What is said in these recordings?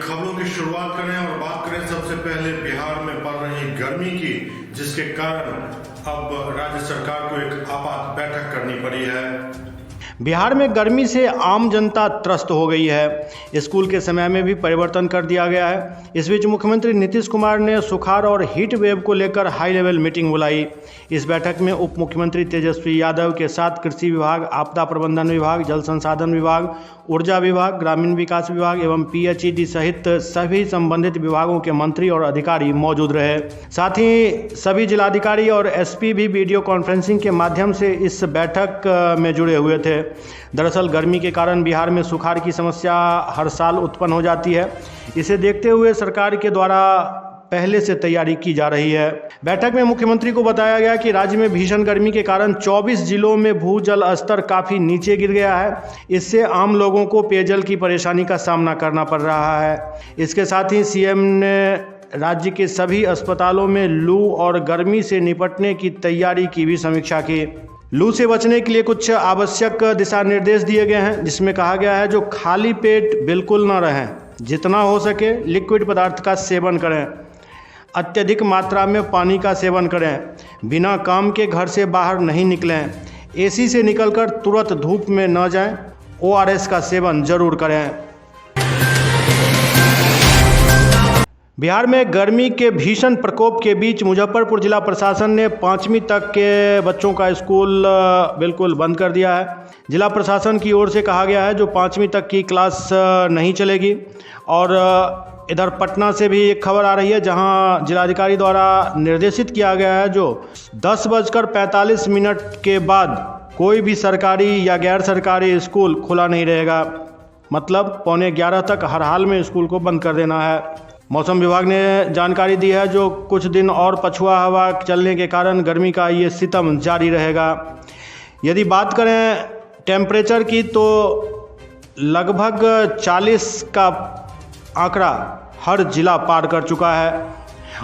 खबरों की शुरुआत करें और बात करें सबसे पहले बिहार में पड़ रही गर्मी की, जिसके कारण अब राज्य सरकार को एक आपात बैठक करनी पड़ी है। बिहार में गर्मी से आम जनता त्रस्त हो गई है। स्कूल के समय में भी परिवर्तन कर दिया गया है। इस बीच मुख्यमंत्री नीतीश कुमार ने सुखाड़ और हीट वेव को लेकर हाई लेवल मीटिंग बुलाई। इस बैठक में उप मुख्यमंत्री तेजस्वी यादव के साथ कृषि विभाग, आपदा प्रबंधन विभाग, जल संसाधन विभाग, ऊर्जा विभाग, ग्रामीण विकास विभाग एवं PHED सहित सभी संबंधित विभागों के मंत्री और अधिकारी मौजूद रहे। साथ ही सभी जिलाधिकारी और SP भी वीडियो कॉन्फ्रेंसिंग के माध्यम से इस बैठक में जुड़े हुए थे। दरअसल गर्मी के कारण बिहार में सुखाड़ की समस्या हर साल उत्पन्न हो जाती है। इसे देखते हुए सरकार के द्वारा पहले से तैयारी की जा रही है। बैठक में मुख्यमंत्री को बताया गया कि राज्य में भीषण गर्मी के कारण 24 जिलों में भूजल स्तर काफ़ी नीचे गिर गया है। इससे आम लोगों को पेयजल की परेशानी का सामना करना पड़ रहा है। इसके साथ ही CM ने राज्य के सभी अस्पतालों में लू और गर्मी से निपटने की तैयारी की भी समीक्षा की। लू से बचने के लिए कुछ आवश्यक दिशा निर्देश दिए गए हैं, जिसमें कहा गया है जो खाली पेट बिल्कुल न रहें, जितना हो सके लिक्विड पदार्थ का सेवन करें, अत्यधिक मात्रा में पानी का सेवन करें, बिना काम के घर से बाहर नहीं निकलें, AC से निकलकर तुरंत धूप में न जाएं, ORS का सेवन जरूर करें। बिहार में गर्मी के भीषण प्रकोप के बीच मुजफ्फरपुर जिला प्रशासन ने 5वीं तक के बच्चों का स्कूल बिल्कुल बंद कर दिया है। जिला प्रशासन की ओर से कहा गया है जो 5वीं तक की क्लास नहीं चलेगी। और इधर पटना से भी एक खबर आ रही है जहां जिलाधिकारी द्वारा निर्देशित किया गया है जो 10:45 के बाद कोई भी सरकारी या गैर सरकारी स्कूल खुला नहीं रहेगा। मतलब 11:15 तक हर हाल में स्कूल को बंद कर देना है। मौसम विभाग ने जानकारी दी है जो कुछ दिन और पछुआ हवा चलने के कारण गर्मी का ये सितम जारी रहेगा। यदि बात करें टेम्परेचर की तो लगभग 40 का आंकड़ा हर जिला पार कर चुका है।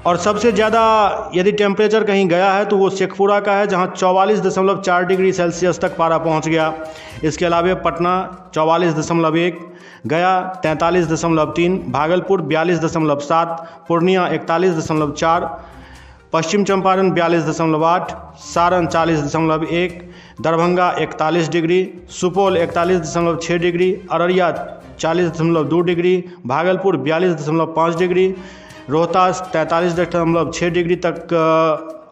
और सबसे ज़्यादा यदि टेम्परेचर कहीं गया है तो वो शेखपुरा का है जहां 44.4 डिग्री सेल्सियस तक पारा पहुंच गया। इसके अलावा Patna 44.1, Gaya 43.3, Bhagalpur 42.7, Purnia 41.4, Paschim Champaran 42.8, Saran 40.1, Darbhanga 41 degree, Supaul 41.6 degree, Araria 40.2 degree, Bhagalpur 42.5 degree, Rohtas 43.6 degree तक।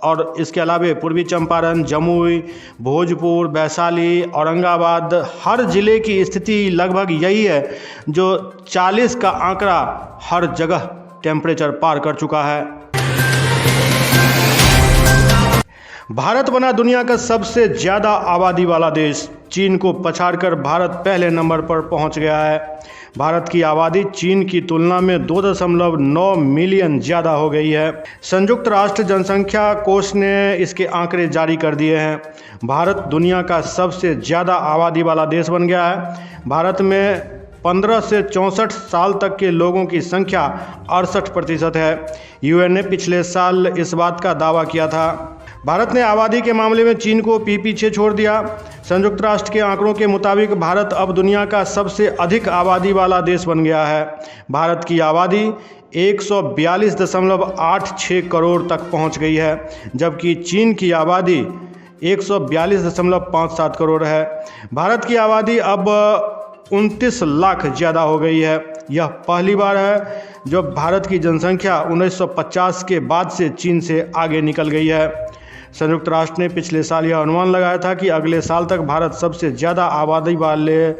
और इसके अलावा पूर्वी चंपारण, जमुई, भोजपुर, वैशाली, औरंगाबाद हर जिले की स्थिति लगभग यही है जो 40 का आंकड़ा हर जगह टेम्परेचर पार कर चुका है। भारत बना दुनिया का सबसे ज़्यादा आबादी वाला देश। चीन को पछाड़कर भारत पहले नंबर पर पहुंच गया है। भारत की आबादी चीन की तुलना में 2.9 मिलियन ज़्यादा हो गई है। संयुक्त राष्ट्र जनसंख्या कोष ने इसके आंकड़े जारी कर दिए हैं। भारत दुनिया का सबसे ज़्यादा आबादी वाला देश बन गया है। भारत में 15 से 64 साल तक के लोगों की संख्या 68% है। UN ने पिछले साल इस बात का दावा किया था। भारत ने आबादी के मामले में चीन को पीछे छोड़ दिया। संयुक्त राष्ट्र के आंकड़ों के मुताबिक भारत अब दुनिया का सबसे अधिक आबादी वाला देश बन गया है। भारत की आबादी 142.86 करोड़ तक पहुंच गई है, जबकि चीन की आबादी 142.57 करोड़ है। भारत की आबादी अब 29 लाख ज़्यादा हो गई है। यह पहली बार है जब भारत की जनसंख्या 1950 के बाद से चीन से आगे निकल गई है। संयुक्त राष्ट्र ने पिछले साल यह अनुमान लगाया था कि अगले साल तक भारत सबसे ज़्यादा आबादी वाले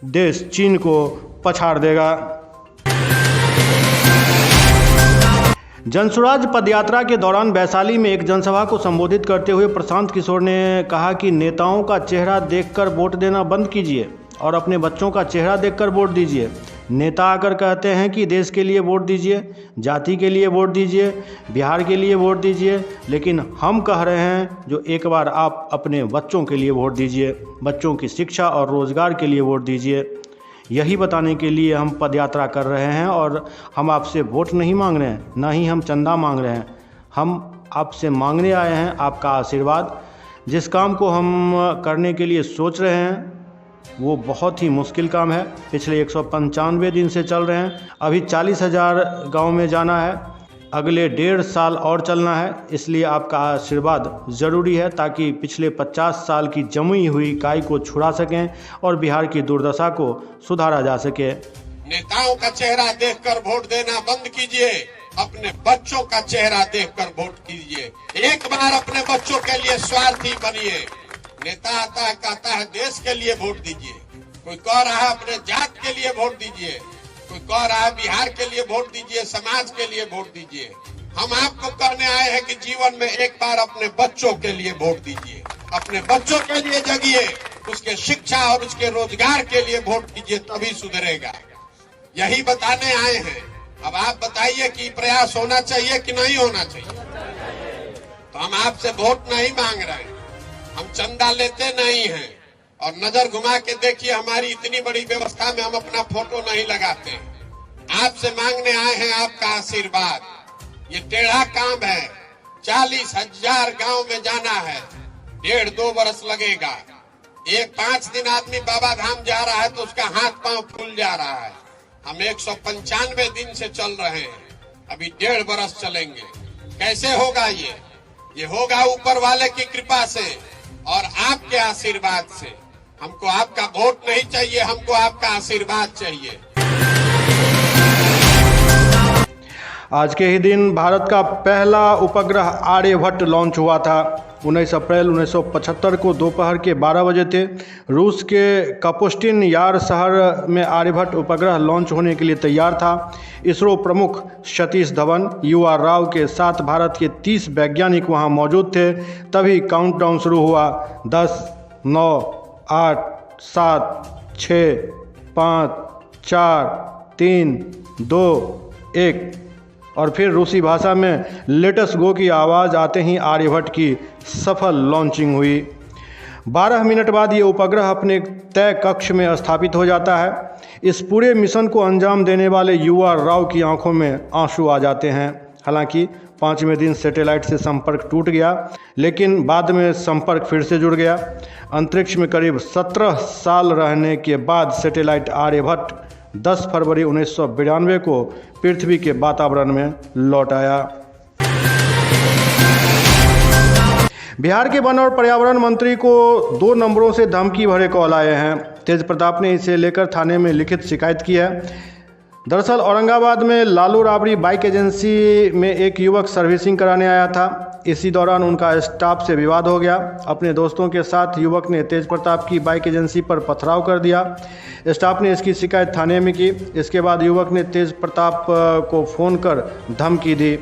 देश चीन को पछाड़ देगा। जनसुराज पदयात्रा के दौरान वैशाली में एक जनसभा को संबोधित करते हुए प्रशांत किशोर ने कहा कि नेताओं का चेहरा देखकर वोट देना बंद कीजिए और अपने बच्चों का चेहरा देखकर वोट दीजिए। नेता आकर कहते हैं कि देश के लिए वोट दीजिए, जाति के लिए वोट दीजिए, बिहार के लिए वोट दीजिए, लेकिन हम कह रहे हैं जो एक बार आप अपने बच्चों के लिए वोट दीजिए, बच्चों की शिक्षा और रोज़गार के लिए वोट दीजिए। यही बताने के लिए हम पदयात्रा कर रहे हैं और हम आपसे वोट नहीं मांग रहे हैं, ना ही हम चंदा मांग रहे हैं। हम आपसे मांगने आए हैं आपका आशीर्वाद। जिस काम को हम करने के लिए सोच रहे हैं वो बहुत ही मुश्किल काम है। पिछले 195 दिन से चल रहे हैं। अभी 40,000 गांव में जाना है, अगले 1.5 साल और चलना है। इसलिए आपका आशीर्वाद ज़रूरी है ताकि पिछले 50 साल की जमी हुई काई को छुड़ा सकें और बिहार की दुर्दशा को सुधारा जा सके। नेताओं का चेहरा देखकर वोट देना बंद कीजिए, अपने बच्चों का चेहरा देखकर वोट कीजिए। एक बार अपने बच्चों के लिए स्वार्थी बनिए। नेता आता है कहता है देश के लिए वोट दीजिए, कोई कह रहा है अपने जात के लिए वोट दीजिए, कोई कह रहा है बिहार के लिए वोट दीजिए, समाज के लिए वोट दीजिए। हम आपको कहने आए हैं कि जीवन में एक बार अपने बच्चों के लिए वोट दीजिए, अपने बच्चों के लिए जगिए, उसके शिक्षा और उसके रोजगार के लिए वोट कीजिए, तभी सुधरेगा। यही बताने आए हैं। अब आप बताइए कि प्रयास होना चाहिए कि नहीं होना चाहिए। तो हम आपसे वोट नहीं मांग रहे हैं, हम चंदा लेते नहीं हैं। और नजर घुमा के देखिए, हमारी इतनी बड़ी व्यवस्था में हम अपना फोटो नहीं लगाते। आपसे मांगने आए हैं आपका आशीर्वाद। ये टेढ़ा काम है, 40,000 गांव में जाना है, 1.5-2 बरस लगेगा। 5 दिन आदमी बाबा धाम जा रहा है तो उसका हाथ पांव फूल जा रहा है। हम 195 दिन से चल रहे हैं, अभी 1.5 बरस चलेंगे। कैसे होगा ये होगा ऊपर वाले की कृपा से और आपके आशीर्वाद से। हमको आपका वोट नहीं चाहिए, हमको आपका आशीर्वाद चाहिए। आज के ही दिन भारत का पहला उपग्रह आर्यभट्ट लॉन्च हुआ था। 19 अप्रैल 1975 को दोपहर के 12 बजे थे। रूस के कपुस्टिन यार शहर में आर्यभट्ट उपग्रह लॉन्च होने के लिए तैयार था। इसरो प्रमुख सतीश धवन, UR राव के साथ भारत के 30 वैज्ञानिक वहां मौजूद थे। तभी काउंटडाउन शुरू हुआ। 10, 9, 8, 7, 6, 5, 4, 3, 2, 1 और फिर रूसी भाषा में लेट्स गो की आवाज़ आते ही आर्यभट्ट की सफल लॉन्चिंग हुई। 12 मिनट बाद ये उपग्रह अपने तय कक्ष में स्थापित हो जाता है। इस पूरे मिशन को अंजाम देने वाले UR राव की आंखों में आंसू आ जाते हैं। हालांकि 5वें दिन सैटेलाइट से संपर्क टूट गया, लेकिन बाद में संपर्क फिर से जुड़ गया। अंतरिक्ष में करीब 17 साल रहने के बाद सैटेलाइट आर्यभट्ट 10 फरवरी 1992 को पृथ्वी के वातावरण में लौट आया। बिहार के वन और पर्यावरण मंत्री को 2 नंबरों से धमकी भरे कॉल आए हैं। तेज प्रताप ने इसे लेकर थाने में लिखित शिकायत की है। दरअसल औरंगाबाद में लालू राबड़ी बाइक एजेंसी में एक युवक सर्विसिंग कराने आया था। इसी दौरान उनका स्टाफ से विवाद हो गया। अपने दोस्तों के साथ युवक ने तेज प्रताप की बाइक एजेंसी पर पथराव कर दिया। स्टाफ ने इसकी शिकायत थाने में की। इसके बाद युवक ने तेज प्रताप को फ़ोन कर धमकी दी।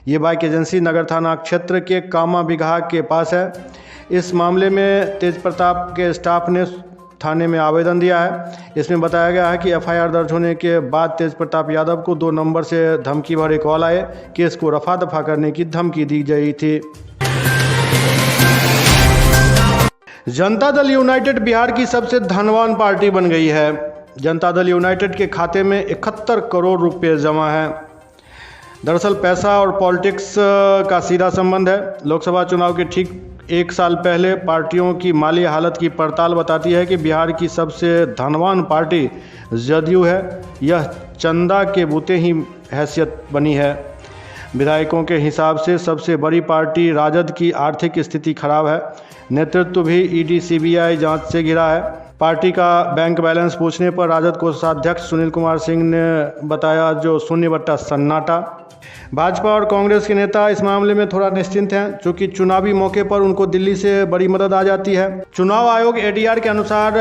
ये बाइक एजेंसी नगर थाना क्षेत्र के कामा बिगहा के पास है। इस मामले में तेज प्रताप के स्टाफ ने थाने में आवेदन दिया है। इसमें बताया गया है कि FIR दर्ज होने के बाद तेज प्रताप यादव को 2 नंबर से धमकी भरे कॉल आए। केस को रफा दफा करने की धमकी दी गई थी। जनता दल यूनाइटेड बिहार की सबसे धनवान पार्टी बन गई है। जनता दल यूनाइटेड के खाते में 71 करोड़ रुपए जमा है। दरअसल पैसा और पॉलिटिक्स का सीधा संबंध है। लोकसभा चुनाव के ठीक 1 साल पहले पार्टियों की माली हालत की पड़ताल बताती है कि बिहार की सबसे धनवान पार्टी जदयू है। यह चंदा के बूते ही हैसियत बनी है। विधायकों के हिसाब से सबसे बड़ी पार्टी राजद की आर्थिक स्थिति खराब है। नेतृत्व भी ED CBI जांच से घिरा है। पार्टी का बैंक बैलेंस पूछने पर राजद कोषाध्यक्ष सुनील कुमार सिंह ने बताया जो शून्य बट्टा सन्नाटा। भाजपा और कांग्रेस के नेता इस मामले में थोड़ा निश्चिंत हैं, क्योंकि चुनावी मौके पर उनको दिल्ली से बड़ी मदद आ जाती है। चुनाव आयोग ADR के अनुसार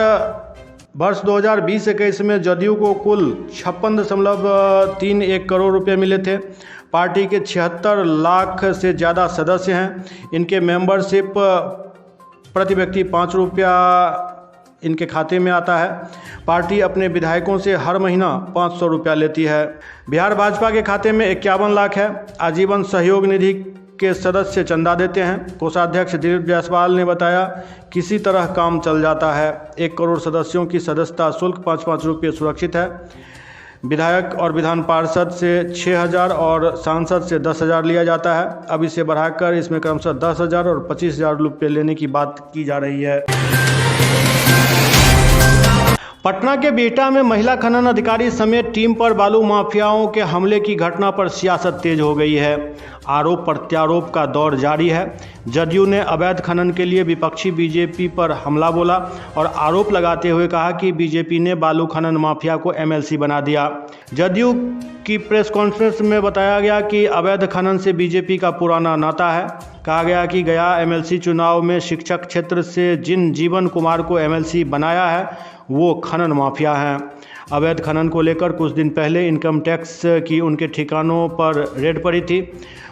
वर्ष 2020-21 में जदयू को कुल 56.31 करोड़ रुपए मिले थे। पार्टी के 76 लाख से ज़्यादा सदस्य हैं। इनके मेंबरशिप प्रति व्यक्ति 5 रुपया इनके खाते में आता है। पार्टी अपने विधायकों से हर महीना 500 रुपया लेती है। बिहार भाजपा के खाते में 51 लाख है। आजीवन सहयोग निधि के सदस्य चंदा देते हैं। कोषाध्यक्ष दिलीप जायसवाल ने बताया किसी तरह काम चल जाता है। 1 करोड़ सदस्यों की सदस्यता शुल्क 5-5 रुपये सुरक्षित है। विधायक और विधान पार्षद से 6,000 और सांसद से 10,000 लिया जाता है। अब इसे बढ़ाकर इसमें क्रमशः 10,000 और 25,000 रुपये लेने की बात की जा रही है। पटना के बिहटा में महिला खनन अधिकारी समेत टीम पर बालू माफियाओं के हमले की घटना पर सियासत तेज हो गई है। आरोप प्रत्यारोप का दौर जारी है। जदयू ने अवैध खनन के लिए विपक्षी बीजेपी पर हमला बोला और आरोप लगाते हुए कहा कि बीजेपी ने बालू खनन माफिया को एमएलसी बना दिया। जदयू की प्रेस कॉन्फ्रेंस में बताया गया कि अवैध खनन से बीजेपी का पुराना नाता है। कहा गया कि गया एमएलसी चुनाव में शिक्षक क्षेत्र से जिन जीवन कुमार को एमएलसी बनाया है वो खनन माफिया हैं। अवैध खनन को लेकर कुछ दिन पहले इनकम टैक्स की उनके ठिकानों पर रेड पड़ी थी।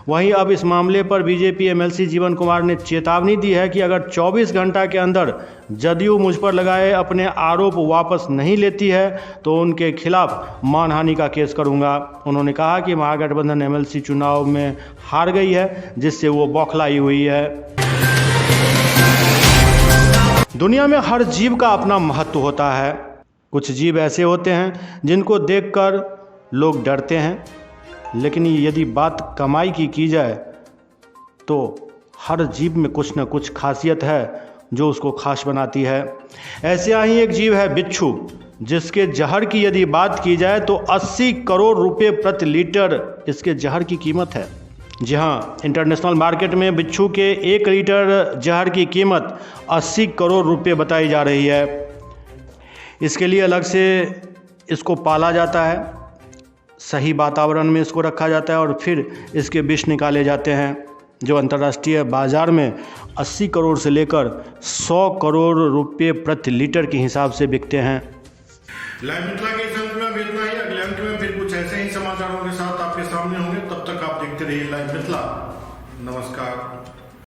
वहीं अब इस मामले पर बीजेपी एमएलसी जीवन कुमार ने चेतावनी दी है कि अगर 24 घंटा के अंदर जदयू मुझ पर लगाए अपने आरोप वापस नहीं लेती है तो उनके खिलाफ मानहानि का केस करूंगा। उन्होंने कहा कि महागठबंधन एमएलसी चुनाव में हार गई है, जिससे वो बौखलाई हुई है। दुनिया में हर जीव का अपना महत्व होता है। कुछ जीव ऐसे होते हैं जिनको देखकर लोग डरते हैं, लेकिन यदि बात कमाई की जाए तो हर जीव में कुछ न कुछ खासियत है जो उसको खास बनाती है। ऐसे ही एक जीव है बिच्छू, जिसके जहर की यदि बात की जाए तो 80 करोड़ रुपए प्रति लीटर इसके जहर की कीमत है। जी हाँ, इंटरनेशनल मार्केट में बिच्छू के 1 लीटर जहर की कीमत 80 करोड़ रुपए बताई जा रही है। इसके लिए अलग से इसको पाला जाता है, सही वातावरण में इसको रखा जाता है और फिर इसके विष निकाले जाते हैं, जो अंतर्राष्ट्रीय बाजार में 80 करोड़ से लेकर 100 करोड़ रुपए प्रति लीटर के हिसाब से बिकते हैं। लाइव मिथिला के इस अंक में अब इतना ही। अगले अंक में फिर कुछ ऐसे ही समाचारों के साथ आपके सामने होंगे। तब तक आप देखते रहिए लाइव मिथिला। नमस्कार।